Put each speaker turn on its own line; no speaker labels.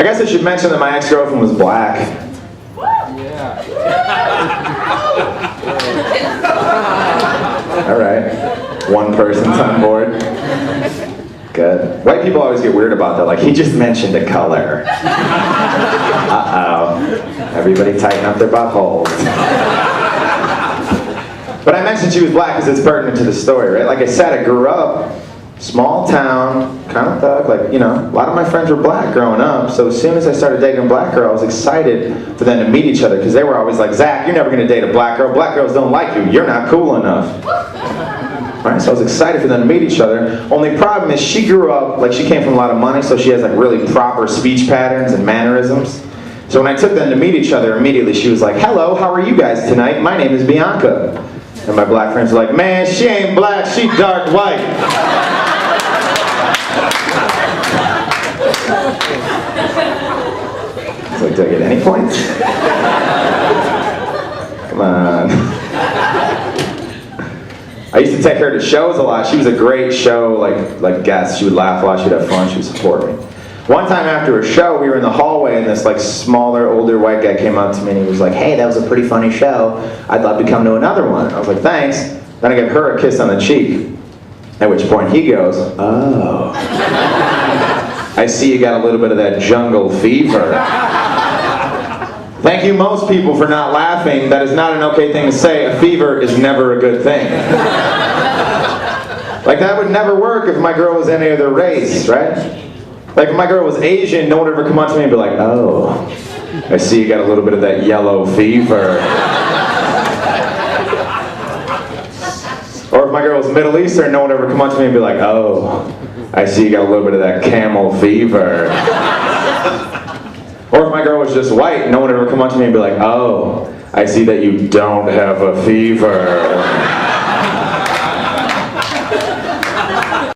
guess I should mention that my ex-girlfriend was black.
Yeah.
All right. One person's on board. Good. White people always get weird about that. Like, he just mentioned a color. Uh-oh. Everybody tighten up their buttholes. But I mentioned she was black because it's pertinent to the story, right? Like I said, I grew up, small town, kind of thug. Like, you know, a lot of my friends were black growing up. So as soon as I started dating a black girl, I was excited for them to meet each other because they were always like, Zach, you're never going to date a black girl. Black girls don't like you. You're not cool enough. Right, so I was excited for them to meet each other. Only problem is she grew up, like she came from a lot of money, so she has like really proper speech patterns and mannerisms. So when I took them to meet each other, immediately she was like, hello, how are you guys tonight? My name is Bianca. And my black friends were like, man, she ain't black, she dark white. It's like, do I get any points? Come on. I used to take her to shows a lot. She was a great show, like guest. She would laugh a lot, she'd have fun, she would support me. One time after a show, we were in the hallway and this like smaller, older white guy came up to me and he was like, hey, that was a pretty funny show. I'd love to come to another one. I was like, thanks. Then I gave her a kiss on the cheek. At which point he goes, oh. I see you got a little bit of that jungle fever. Thank you most people for not laughing. That is not an okay thing to say. A fever is never a good thing. Like that would never work if my girl was any other race, right? Like if my girl was Asian, no one would ever come up to me and be like, oh, I see you got a little bit of that yellow fever. Or if my girl was Middle Eastern, no one would ever come up to me and be like, oh, I see you got a little bit of that camel fever. Or if my girl was just white, no one would ever come up to me and be like, oh, I see that you don't have a fever.